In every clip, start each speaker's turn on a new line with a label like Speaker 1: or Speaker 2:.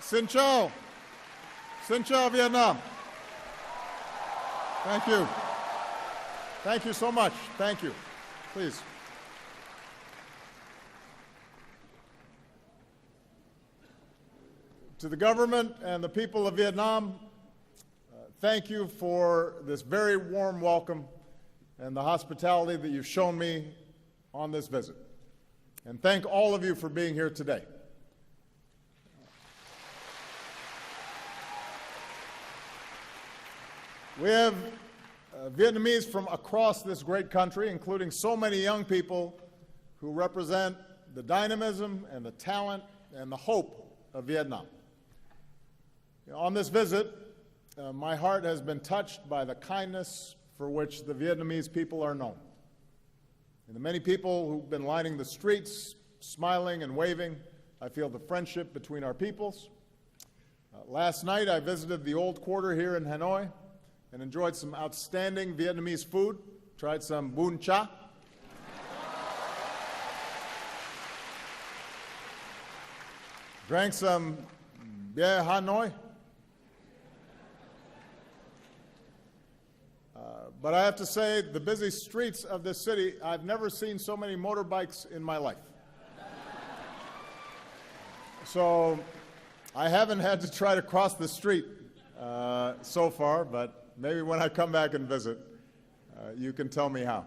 Speaker 1: Xin chào. Xin chào Vietnam. Thank you. Thank you so much. Thank you. Please. To the government and the people of Vietnam, thank you for this very warm welcome and the hospitality that you've shown me on this visit. And thank all of you for being here today. We have Vietnamese from across this great country, including so many young people who represent the dynamism and the talent and the hope of Vietnam. On this visit, my heart has been touched by the kindness for which the Vietnamese people are known. And the many people who've been lining the streets, smiling and waving, I feel the friendship between our peoples. Last night, I visited the old quarter here in Hanoi and enjoyed some outstanding Vietnamese food, tried some bún cha. Drank some beer Hanoi. But I have to say, the busy streets of this city, I've never seen so many motorbikes in my life. So I haven't had to try to cross the street so far, but maybe when I come back and visit, you can tell me how.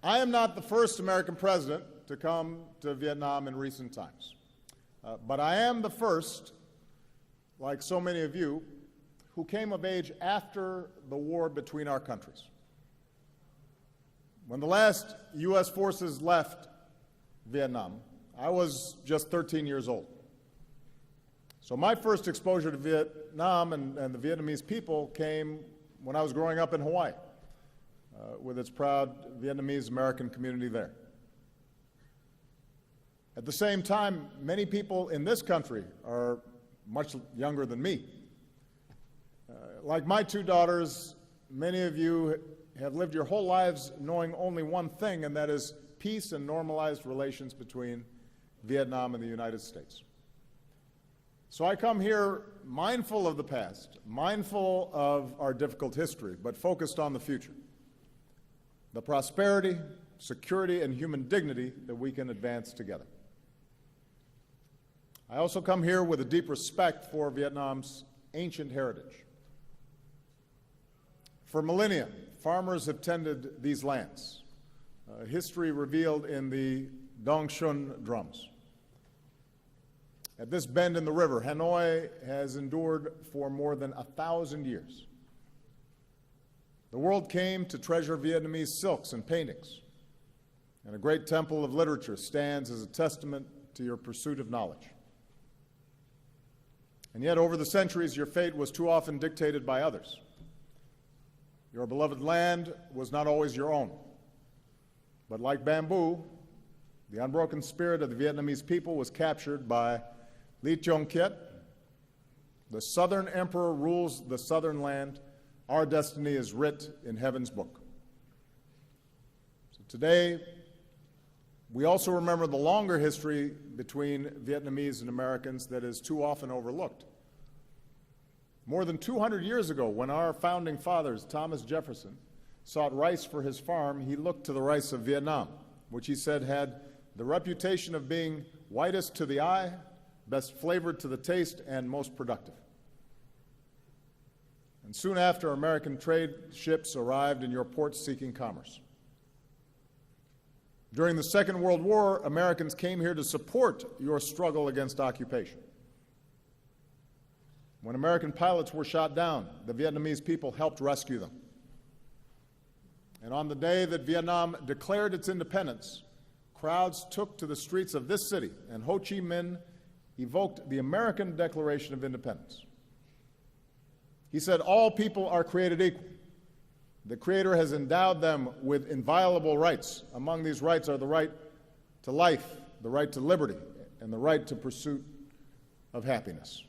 Speaker 1: I am not the first American president to come to Vietnam in recent times, but I am the first, like so many of you, who came of age after the war between our countries. When the last U.S. forces left Vietnam, I was just 13 years old. So my first exposure to Vietnam and the Vietnamese people came when I was growing up in Hawaii, with its proud Vietnamese-American community there. At the same time, many people in this country are much younger than me. Like my two daughters, many of you have lived your whole lives knowing only one thing, and that is peace and normalized relations between Vietnam and the United States. So I come here mindful of the past, mindful of our difficult history, but focused on the future, the prosperity, security, and human dignity that we can advance together. I also come here with a deep respect for Vietnam's ancient heritage. For millennia, farmers have tended these lands, history revealed in the Dong Xuân drums. At this bend in the river, Hanoi has endured for more than 1,000 years. The world came to treasure Vietnamese silks and paintings, and a great temple of literature stands as a testament to your pursuit of knowledge. And yet, over the centuries, your fate was too often dictated by others. Your beloved land was not always your own. But like bamboo, the unbroken spirit of the Vietnamese people was captured by Ly Chong Kiet. The Southern Emperor rules the Southern land. Our destiny is writ in heaven's book. So today, we also remember the longer history between Vietnamese and Americans that is too often overlooked. More than 200 years ago, when our founding fathers, Thomas Jefferson, sought rice for his farm, he looked to the rice of Vietnam, which he said had the reputation of being whitest to the eye, best flavored to the taste, and most productive. And soon after, American trade ships arrived in your ports seeking commerce. During the Second World War, Americans came here to support your struggle against occupation. When American pilots were shot down, the Vietnamese people helped rescue them. And on the day that Vietnam declared its independence, crowds took to the streets of this city, and Ho Chi Minh evoked the American Declaration of Independence. He said, all people are created equal. The Creator has endowed them with inviolable rights. Among these rights are the right to life, the right to liberty, and the right to pursuit of happiness.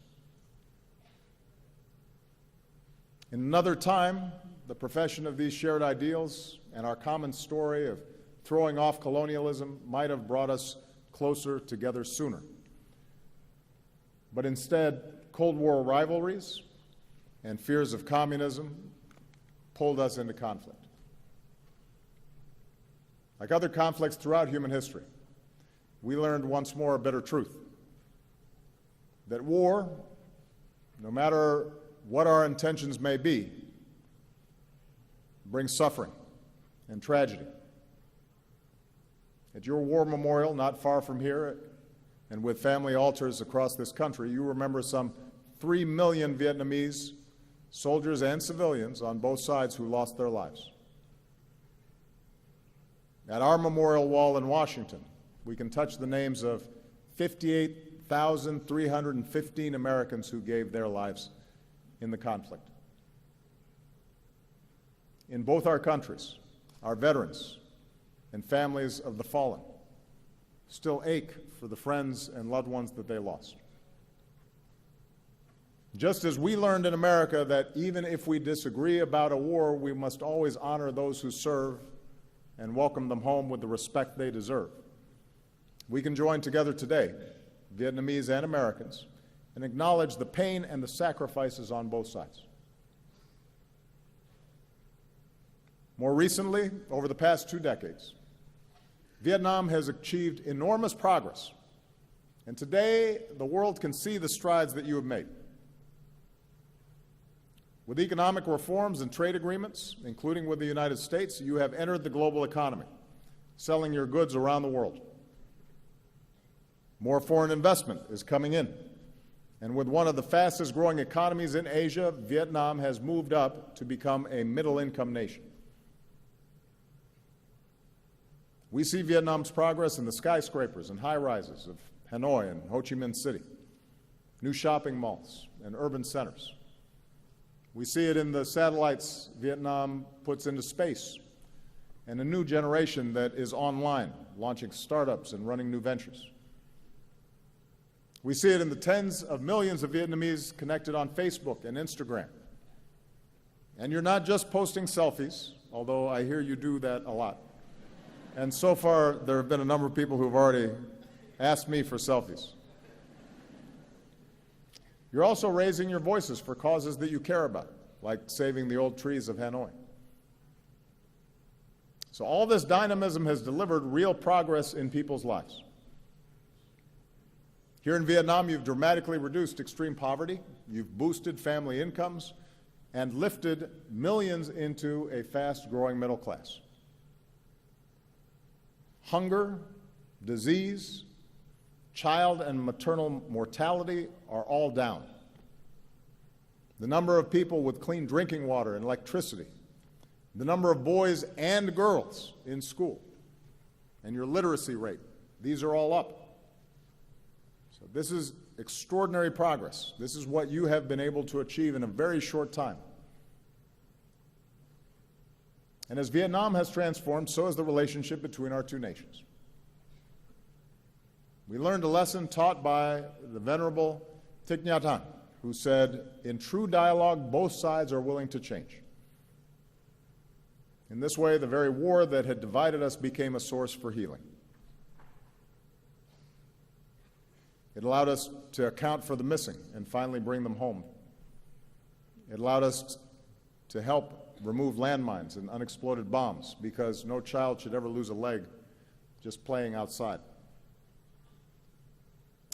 Speaker 1: In another time, the profession of these shared ideals and our common story of throwing off colonialism might have brought us closer together sooner. but instead Cold War rivalries and fears of communism pulled us into conflict. Like other conflicts throughout human history, we learned once more a bitter truth, that war, no matter what our intentions may be, brings suffering and tragedy. At your war memorial, not far from here, and with family altars across this country, you remember some 3 million Vietnamese soldiers and civilians on both sides who lost their lives. At our memorial wall in Washington, we can touch the names of 58,315 Americans who gave their lives in the conflict. In both our countries, our veterans and families of the fallen still ache for the friends and loved ones that they lost. Just as we learned in America that even if we disagree about a war, we must always honor those who serve and welcome them home with the respect they deserve, we can join together today, Vietnamese and Americans, and acknowledge the pain and the sacrifices on both sides. More recently, over the past 2 decades, Vietnam has achieved enormous progress, and today the world can see the strides that you have made. With economic reforms and trade agreements, including with the United States, you have entered the global economy, selling your goods around the world. More foreign investment is coming in, and with one of the fastest growing economies in Asia, Vietnam has moved up to become a middle-income nation. We see Vietnam's progress in the skyscrapers and high-rises of Hanoi and Ho Chi Minh City, new shopping malls and urban centers. We see it in the satellites Vietnam puts into space and a new generation that is online, launching startups and running new ventures. We see it in the tens of millions of Vietnamese connected on Facebook and Instagram. And you're not just posting selfies, although I hear you do that a lot. And so far, there have been a number of people who have already asked me for selfies. You're also raising your voices for causes that you care about, like saving the old trees of Hanoi. So all this dynamism has delivered real progress in people's lives. Here in Vietnam, you've dramatically reduced extreme poverty, you've boosted family incomes, and lifted millions into a fast-growing middle class. Hunger, disease, child and maternal mortality are all down. The number of people with clean drinking water and electricity, the number of boys and girls in school, and your literacy rate, these are all up. So this is extraordinary progress. This is what you have been able to achieve in a very short time. And as Vietnam has transformed, so has the relationship between our two nations. We learned a lesson taught by the Venerable Thich Nhat Hanh, who said, "In true dialogue, both sides are willing to change." In this way, the very war that had divided us became a source for healing. It allowed us to account for the missing and finally bring them home. It allowed us to help remove landmines and unexploded bombs, because no child should ever lose a leg just playing outside.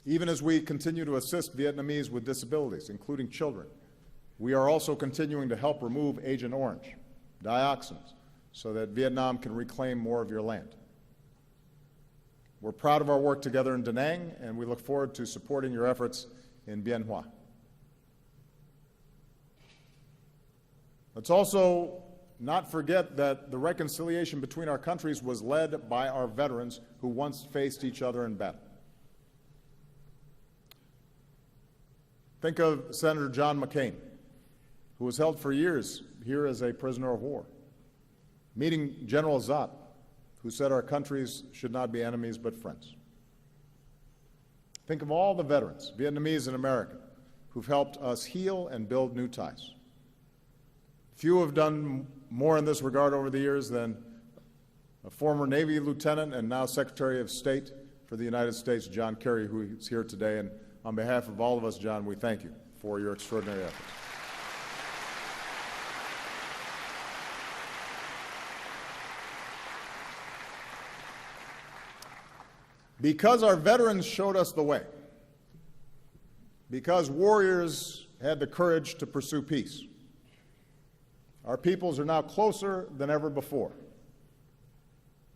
Speaker 1: Even as we continue to assist Vietnamese with disabilities, including children, we are also continuing to help remove Agent Orange, dioxins, so that Vietnam can reclaim more of your land. We're proud of our work together in Da Nang, and we look forward to supporting your efforts in Bien Hoa. Let's also not forget that the reconciliation between our countries was led by our veterans who once faced each other in battle. Think of Senator John McCain, who was held for years here as a prisoner of war, meeting General Zat, who said our countries should not be enemies but friends. Think of all the veterans, Vietnamese and American, who've helped us heal and build new ties. Few have done more in this regard over the years than a former Navy lieutenant and now Secretary of State for the United States, John Kerry, who is here today, and On behalf of all of us, John, we thank you for your extraordinary efforts. Because our veterans showed us the way, because warriors had the courage to pursue peace, our peoples are now closer than ever before.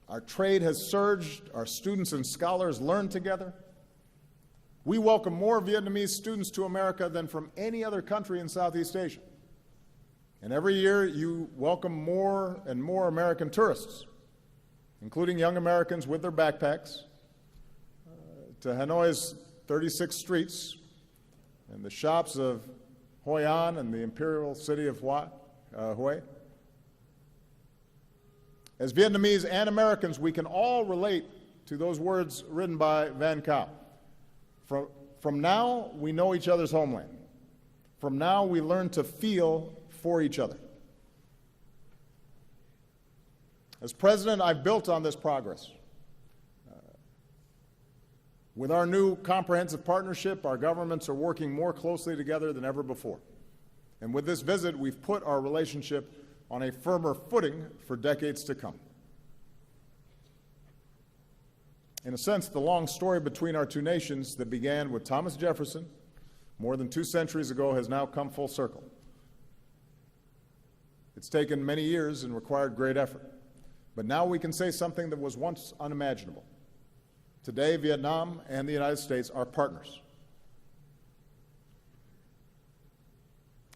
Speaker 1: Our trade has surged, our students and scholars learn together. We welcome more Vietnamese students to America than from any other country in Southeast Asia. And every year you welcome more and more American tourists, including young Americans with their backpacks, to Hanoi's 36 streets and the shops of Hoi An and the imperial city of Hue. As Vietnamese and Americans, we can all relate to those words written by Van Cao. From now, we know each other's homeland. From now, we learn to feel for each other. As president, I've built on this progress. With our new comprehensive partnership, our governments are working more closely together than ever before. And with this visit, we've put our relationship on a firmer footing for decades to come. In a sense, the long story between our two nations that began with Thomas Jefferson more than 2 centuries ago has now come full circle. It's taken many years and required great effort. But now we can say something that was once unimaginable. Today, Vietnam and the United States are partners.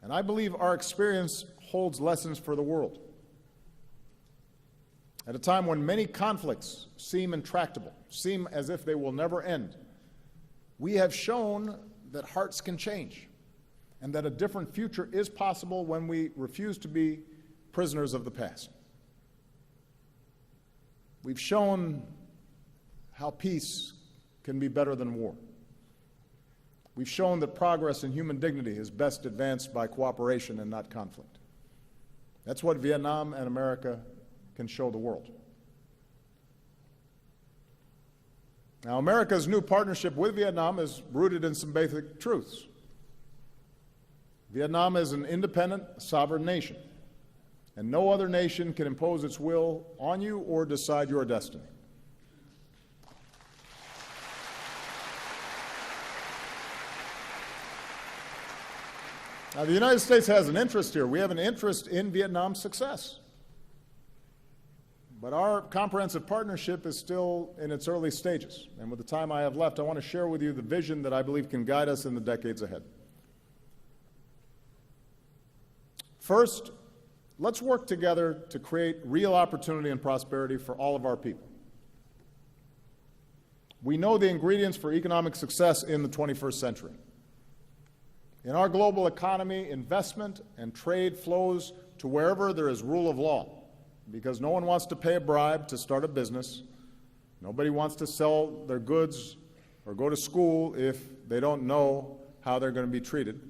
Speaker 1: And I believe our experience holds lessons for the world. At a time when many conflicts seem intractable, seem as if they will never end, we have shown that hearts can change and that a different future is possible when we refuse to be prisoners of the past. We've shown how peace can be better than war. We've shown that progress and human dignity is best advanced by cooperation and not conflict. That's what Vietnam and America can show the world. Now, America's new partnership with Vietnam is rooted in some basic truths. Vietnam is an independent, sovereign nation, and no other nation can impose its will on you or decide your destiny. Now, the United States has an interest here. We have an interest in Vietnam's success. But our comprehensive partnership is still in its early stages. And with the time I have left, I want to share with you the vision that I believe can guide us in the decades ahead. First, let's work together to create real opportunity and prosperity for all of our people. We know the ingredients for economic success in the 21st century. In our global economy, investment and trade flows to wherever there is rule of law, because no one wants to pay a bribe to start a business. Nobody wants to sell their goods or go to school if they don't know how they're going to be treated.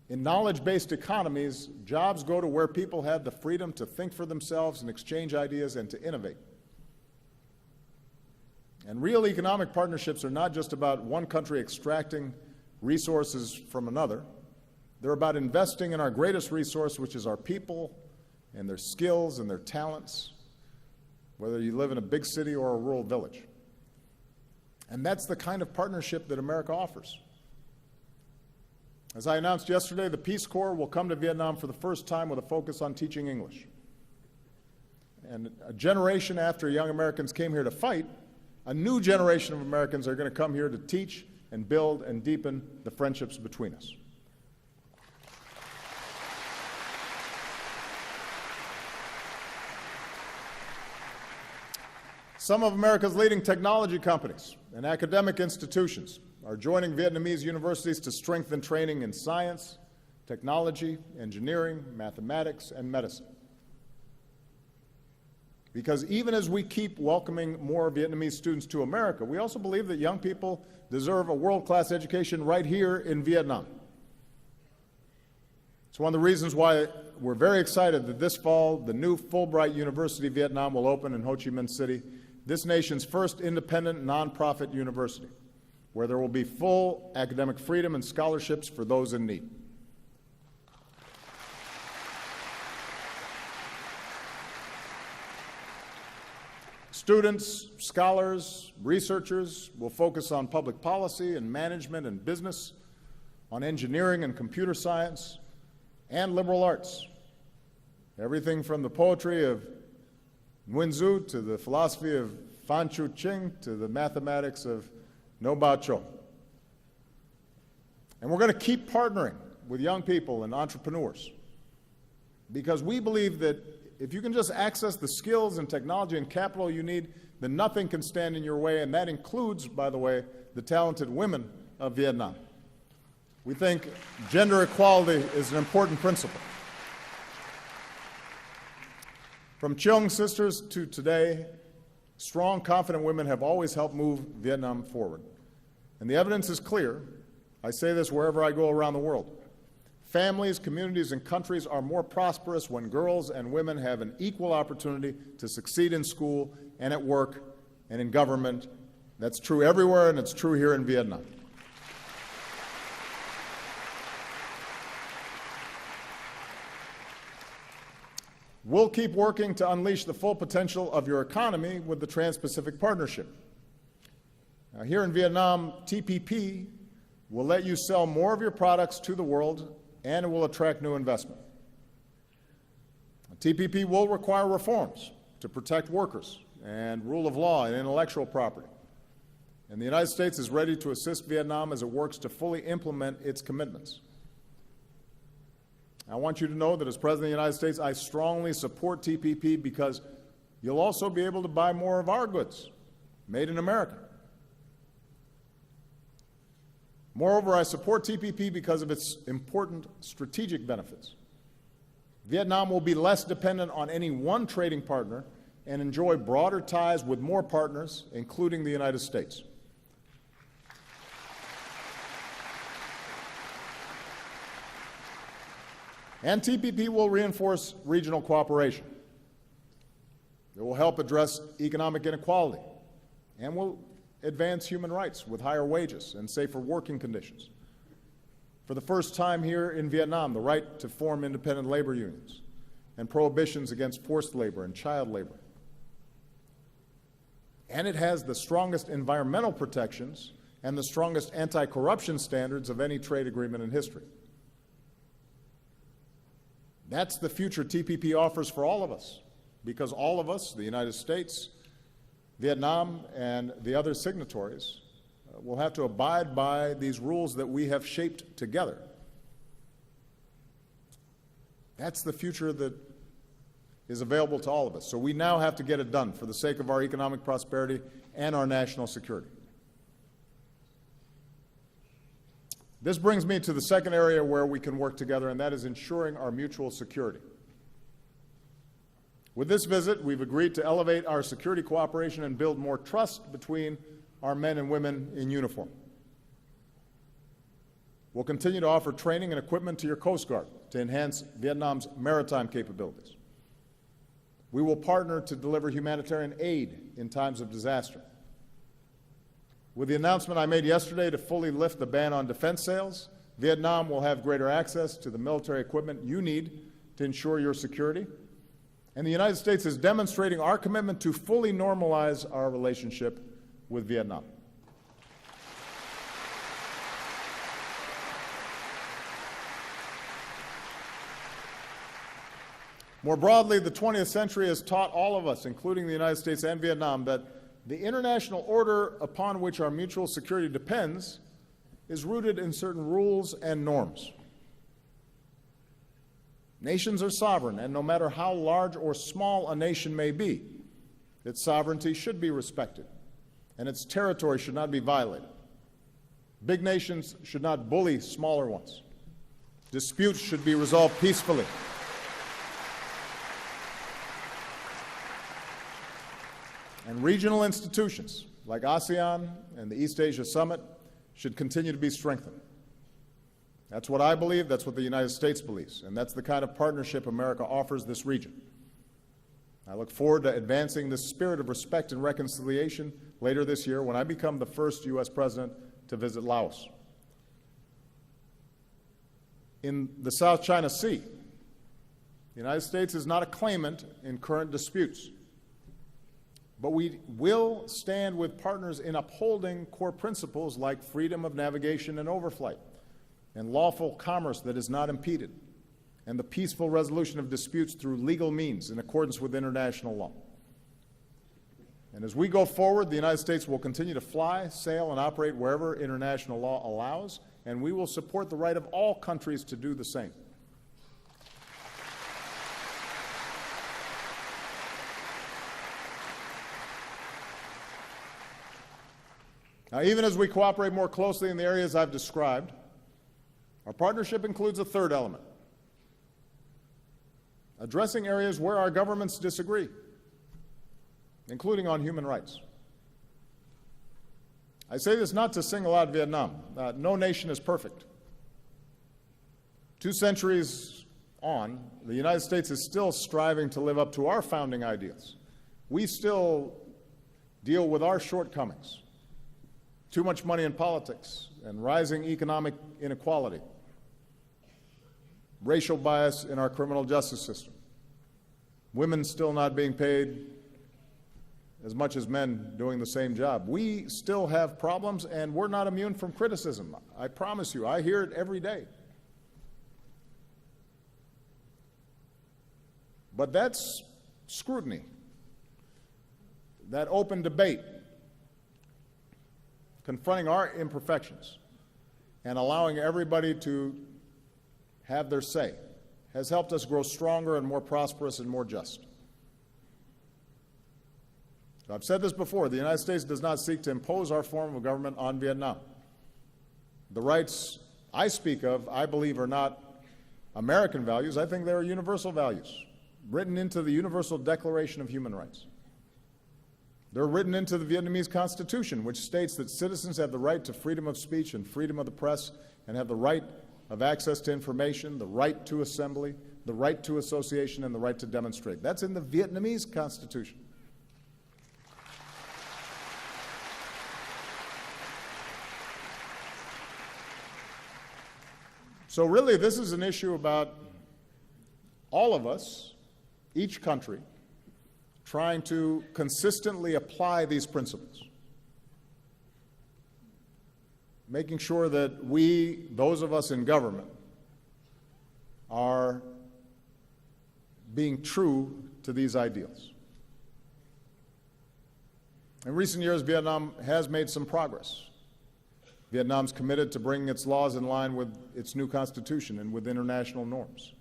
Speaker 1: In knowledge-based economies, jobs go to where people have the freedom to think for themselves and exchange ideas and to innovate. And real economic partnerships are not just about one country extracting resources from another. They're about investing in our greatest resource, which is our people and their skills and their talents, whether you live in a big city or a rural village. And that's the kind of partnership that America offers. As I announced yesterday, the Peace Corps will come to Vietnam for the first time with a focus on teaching English. And a generation after young Americans came here to fight, a new generation of Americans are going to come here to teach and build and deepen the friendships between us. Some of America's leading technology companies and academic institutions are joining Vietnamese universities to strengthen training in science, technology, engineering, mathematics, and medicine. Because even as we keep welcoming more Vietnamese students to America, we also believe that young people deserve a world-class education right here in Vietnam. It's one of the reasons why we're very excited that this fall the new Fulbright University Vietnam will open in Ho Chi Minh City, this nation's first independent nonprofit university. where there will be full academic freedom and scholarships for those in need. Students, scholars, researchers will focus on public policy and management and business, on engineering and computer science, and liberal arts. Everything from the poetry of Nguyen Zu to the philosophy of Fan Chu Ching to the mathematics of No Bao Cho. And we're going to keep partnering with young people and entrepreneurs because we believe that if you can just access the skills and technology and capital you need, then nothing can stand in your way, and that includes, by the way, the talented women of Vietnam. We think gender equality is an important principle. From Cheong sisters to today, strong, confident women have always helped move Vietnam forward. And the evidence is clear. I say this wherever I go around the world. Families, communities, and countries are more prosperous when girls and women have an equal opportunity to succeed in school and at work and in government. That's true everywhere, and it's true here in Vietnam. We'll keep working to unleash the full potential of your economy with the Trans-Pacific Partnership. Now, here in Vietnam, TPP will let you sell more of your products to the world, and it will attract new investment. TPP will require reforms to protect workers and rule of law and intellectual property. And the United States is ready to assist Vietnam as it works to fully implement its commitments. I want you to know that as President of the United States, I strongly support TPP because you'll also be able to buy more of our goods, made in America. Moreover, I support TPP because of its important strategic benefits. Vietnam will be less dependent on any one trading partner and enjoy broader ties with more partners, including the United States. And TPP will reinforce regional cooperation. It will help address economic inequality and will advance human rights with higher wages and safer working conditions. For the first time here in Vietnam, the right to form independent labor unions and prohibitions against forced labor and child labor. And it has the strongest environmental protections and the strongest anti-corruption standards of any trade agreement in history. That's the future TPP offers for all of us, because all of us, the United States, Vietnam, and the other signatories, will have to abide by these rules that we have shaped together. That's the future that is available to all of us. So we now have to get it done for the sake of our economic prosperity and our national security. This brings me to the second area where we can work together, and that is ensuring our mutual security. With this visit, we've agreed to elevate our security cooperation and build more trust between our men and women in uniform. We'll continue to offer training and equipment to your Coast Guard to enhance Vietnam's maritime capabilities. We will partner to deliver humanitarian aid in times of disaster. With the announcement I made yesterday to fully lift the ban on defense sales, Vietnam will have greater access to the military equipment you need to ensure your security. And the United States is demonstrating our commitment to fully normalize our relationship with Vietnam. More broadly, the 20th century has taught all of us, including the United States and Vietnam, that the international order upon which our mutual security depends is rooted in certain rules and norms. Nations are sovereign, and no matter how large or small a nation may be, its sovereignty should be respected, and its territory should not be violated. Big nations should not bully smaller ones. Disputes should be resolved peacefully. And regional institutions like ASEAN and the East Asia Summit should continue to be strengthened. That's what I believe, that's what the United States believes, and that's the kind of partnership America offers this region. I look forward to advancing this spirit of respect and reconciliation later this year when I become the first U.S. president to visit Laos. In the South China Sea, the United States is not a claimant in current disputes, but we will stand with partners in upholding core principles like freedom of navigation and overflight, and lawful commerce that is not impeded, and the peaceful resolution of disputes through legal means in accordance with international law. And as we go forward, the United States will continue to fly, sail, and operate wherever international law allows, and we will support the right of all countries to do the same. Now, even as we cooperate more closely in the areas I've described, our partnership includes a third element: addressing areas where our governments disagree, including on human rights. I say this not to single out Vietnam. No nation is perfect. 2 centuries on, the United States is still striving to live up to our founding ideals. We still deal with our shortcomings: too much money in politics and rising economic inequality, racial bias in our criminal justice system, women still not being paid as much as men doing the same job. We still have problems, and we're not immune from criticism. I promise you, I hear it every day. But that's scrutiny, that open debate, confronting our imperfections and allowing everybody to have their say, has helped us grow stronger and more prosperous and more just. I've said this before: the United States does not seek to impose our form of government on Vietnam. The rights I speak of, I believe, are not American values. I think they are universal values, written into the Universal Declaration of Human Rights. They're written into the Vietnamese Constitution, which states that citizens have the right to freedom of speech and freedom of the press, and have the right of access to information, the right to assembly, the right to association, and the right to demonstrate. That's in the Vietnamese Constitution. So really, this is an issue about all of us, each country, trying to consistently apply these principles, making sure that we, those of us in government, are being true to these ideals. In recent years, Vietnam has made some progress. Vietnam's committed to bringing its laws in line with its new constitution and with international norms.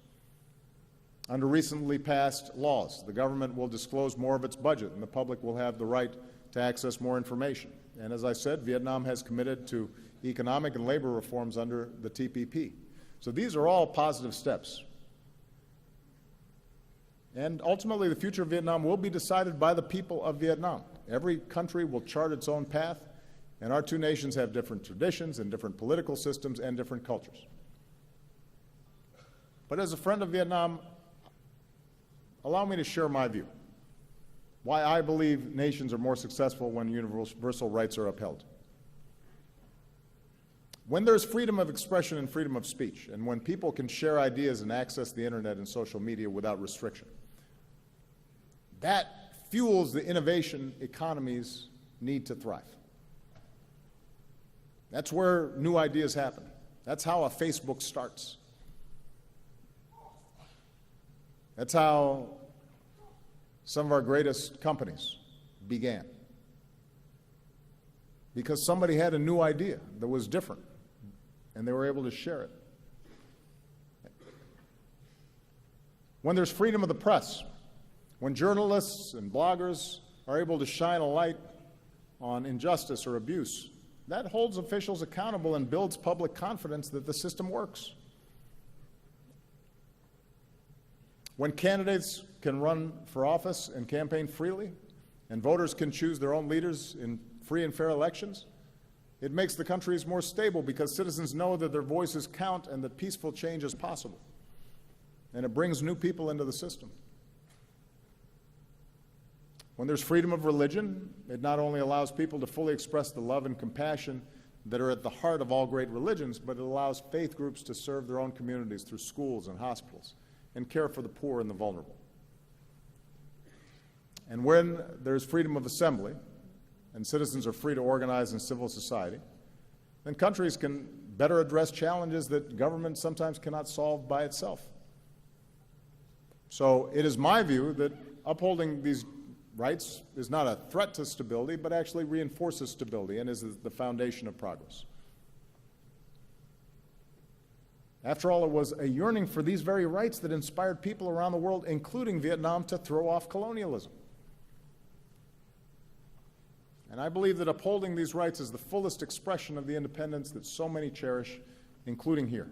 Speaker 1: Under recently passed laws, the government will disclose more of its budget, and the public will have the right to access more information. And as I said, Vietnam has committed to economic and labor reforms under the TPP. So these are all positive steps. And ultimately, the future of Vietnam will be decided by the people of Vietnam. Every country will chart its own path, and our 2 nations have different traditions and different political systems and different cultures. But as a friend of Vietnam, allow me to share my view, why I believe nations are more successful when universal rights are upheld. When there's freedom of expression and freedom of speech, and when people can share ideas and access the internet and social media without restriction, that fuels the innovation economies need to thrive. That's where new ideas happen. That's how a Facebook starts. That's how some of our greatest companies began. Because somebody had a new idea that was different, and they were able to share it. When there's freedom of the press, when journalists and bloggers are able to shine a light on injustice or abuse, that holds officials accountable and builds public confidence that the system works. When candidates can run for office and campaign freely, and voters can choose their own leaders in free and fair elections, it makes the countries more stable because citizens know that their voices count and that peaceful change is possible. And it brings new people into the system. When there's freedom of religion, it not only allows people to fully express the love and compassion that are at the heart of all great religions, but it allows faith groups to serve their own communities through schools and hospitals and care for the poor and the vulnerable. And when there's freedom of assembly and citizens are free to organize in civil society, then countries can better address challenges that government sometimes cannot solve by itself. So it is my view that upholding these rights is not a threat to stability, but actually reinforces stability and is the foundation of progress. After all, it was a yearning for these very rights that inspired people around the world, including Vietnam, to throw off colonialism. And I believe that upholding these rights is the fullest expression of the independence that so many cherish, including here,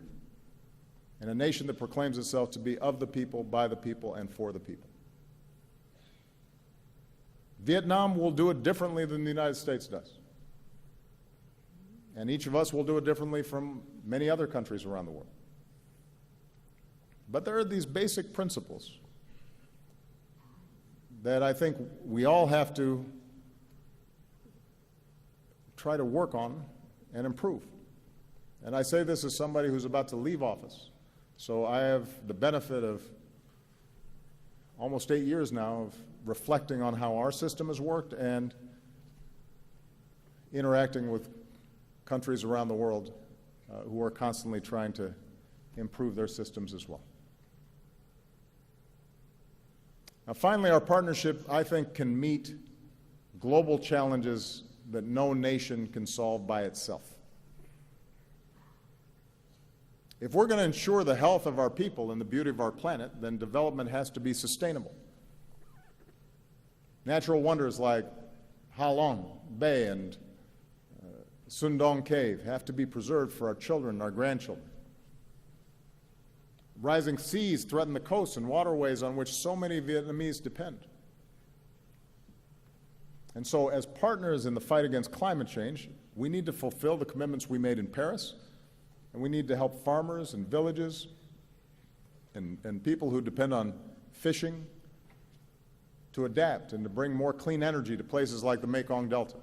Speaker 1: in a nation that proclaims itself to be of the people, by the people, and for the people. Vietnam will do it differently than the United States does. And each of us will do it differently from many other countries around the world. But there are these basic principles that I think we all have to try to work on and improve. And I say this as somebody who's about to leave office. So I have the benefit of almost 8 years now of reflecting on how our system has worked and interacting with countries around the world who are constantly trying to improve their systems as well. Now, finally, our partnership, I think, can meet global challenges that no nation can solve by itself. If we're going to ensure the health of our people and the beauty of our planet, then development has to be sustainable. Natural wonders like Ha Long Bay and Sun Dong Cave have to be preserved for our children and our grandchildren. Rising seas threaten the coasts and waterways on which so many Vietnamese depend. And so, as partners in the fight against climate change, we need to fulfill the commitments we made in Paris, and we need to help farmers and villages and people who depend on fishing to adapt and to bring more clean energy to places like the Mekong Delta.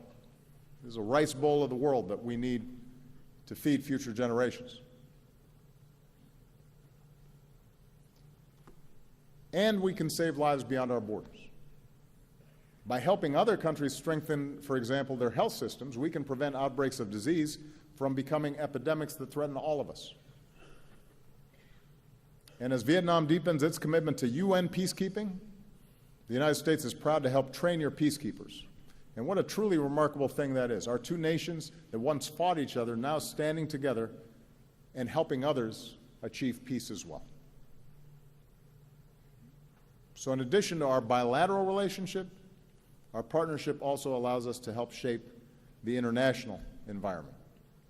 Speaker 1: This is a rice bowl of the world that we need to feed future generations. And we can save lives beyond our borders. By helping other countries strengthen, for example, their health systems, we can prevent outbreaks of disease from becoming epidemics that threaten all of us. And as Vietnam deepens its commitment to UN peacekeeping, the United States is proud to help train your peacekeepers. And what a truly remarkable thing that is. Our two nations that once fought each other now standing together and helping others achieve peace as well. So in addition to our bilateral relationship, our partnership also allows us to help shape the international environment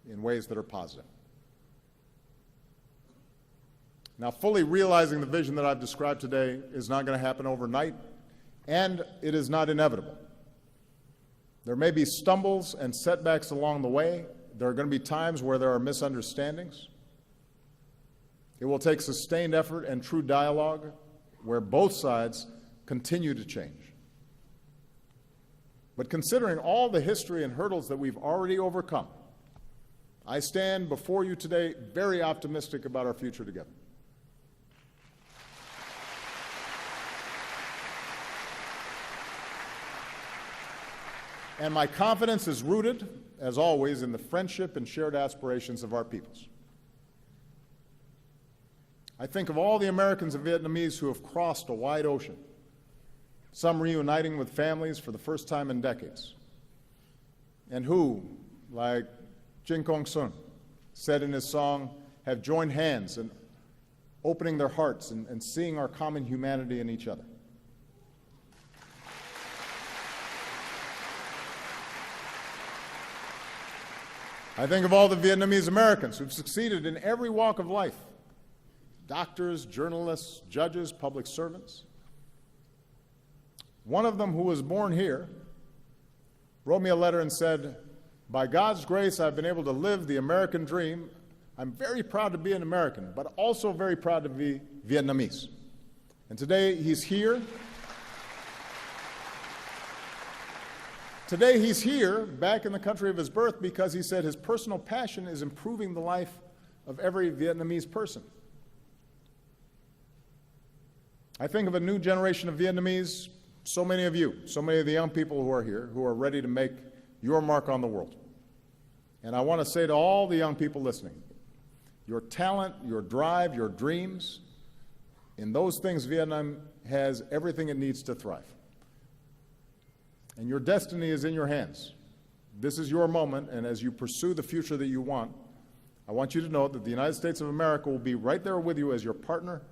Speaker 1: in ways that are positive. Now, fully realizing the vision that I've described today is not going to happen overnight, and it is not inevitable. There may be stumbles and setbacks along the way. There are going to be times where there are misunderstandings. It will take sustained effort and true dialogue where both sides continue to change. But considering all the history and hurdles that we've already overcome, I stand before you today very optimistic about our future together. And my confidence is rooted, as always, in the friendship and shared aspirations of our peoples. I think of all the Americans and Vietnamese who have crossed a wide ocean, some reuniting with families for the first time in decades, and who, like Jin Kong Sun said in his song, have joined hands in opening their hearts and seeing our common humanity in each other. I think of all the Vietnamese Americans who've succeeded in every walk of life: doctors, journalists, judges, public servants. One of them, who was born here, wrote me a letter and said, "By God's grace, I've been able to live the American dream. I'm very proud to be an American, but also very proud to be Vietnamese." And today he's here Today he's here, back in the country of his birth, because he said his personal passion is improving the life of every Vietnamese person. I think of a new generation of Vietnamese, so many of you, so many of the young people who are here, who are ready to make your mark on the world. And I want to say to all the young people listening, your talent, your drive, your dreams, in those things Vietnam has everything it needs to thrive. And your destiny is in your hands. This is your moment, and as you pursue the future that you want, I want you to know that the United States of America will be right there with you as your partner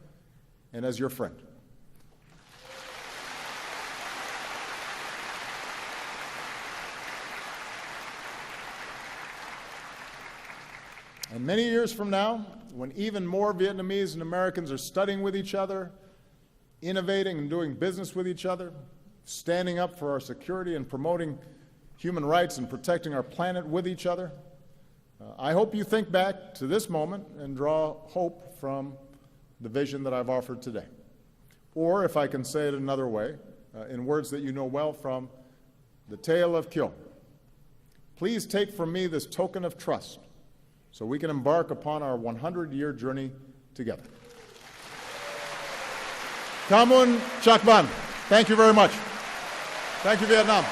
Speaker 1: and as your friend. And many years from now, when even more Vietnamese and Americans are studying with each other, innovating and doing business with each other, standing up for our security and promoting human rights and protecting our planet with each other, I hope you think back to this moment and draw hope from the vision that I've offered today. Or, if I can say it another way, in words that you know well from the tale of Kyo, please take from me this token of trust so we can embark upon our 100-year journey together. Kamun Chak Ban. Thank you very much. Thank you, Vietnam.